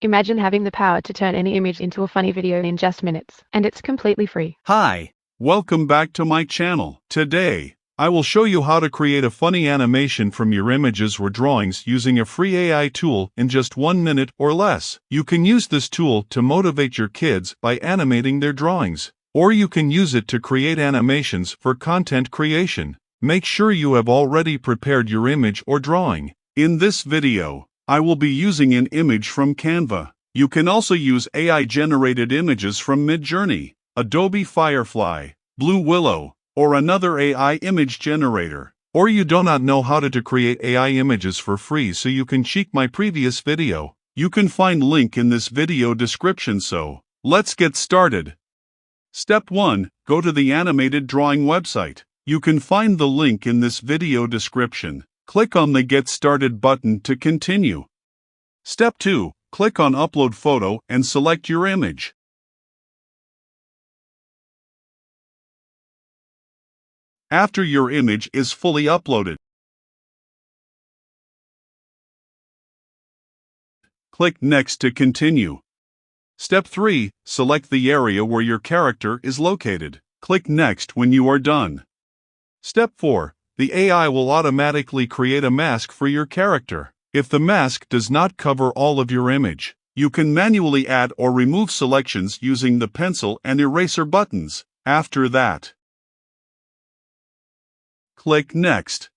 Imagine having the power to turn any image into a funny video in just minutes, and it's completely free. Hi, welcome back to my channel. Today, I will show you how to create a funny animation from your images or drawings using a free AI tool in just 1 minute or less. You can use this tool to motivate your kids by animating their drawings, or you can use it to create animations for content creation. Make sure you have already prepared your image or drawing. In this video, I will be using an image from Canva. You can also use AI-generated images from Midjourney, Adobe Firefly, Blue Willow, or another AI image generator. Or you do not know how to create AI images for free, so you can check my previous video. You can find link in this video description. So, let's get started. Step 1. Go to the animated drawing website. You can find the link in this video description. Click on the Get Started button to continue. Step 2. Click on Upload Photo and select your image. After your image is fully uploaded, click Next to continue. Step 3. Select the area where your character is located. Click Next when you are done. Step 4. The AI will automatically create a mask for your character. If the mask does not cover all of your image, you can manually add or remove selections using the pencil and eraser buttons. After that, click Next.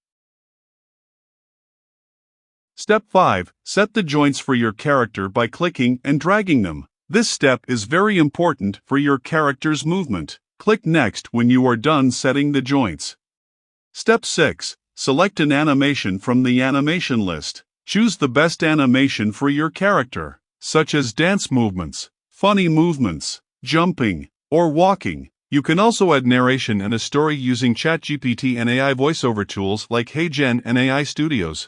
Step 5. Set the joints for your character by clicking and dragging them. This step is very important for your character's movement. Click Next when you are done setting the joints. Step 6. Select an animation from the animation list. Choose the best animation for your character, such as dance movements, funny movements, jumping, or walking. You can also add narration and a story using ChatGPT and AI voiceover tools like HeyGen and AI Studios.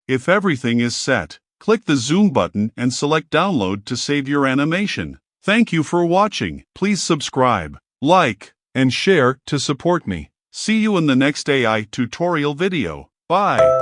If everything is set, click the Zoom button and select Download to save your animation. Thank you for watching. Please subscribe, like, and share to support me. See you in the next AI tutorial video. Bye.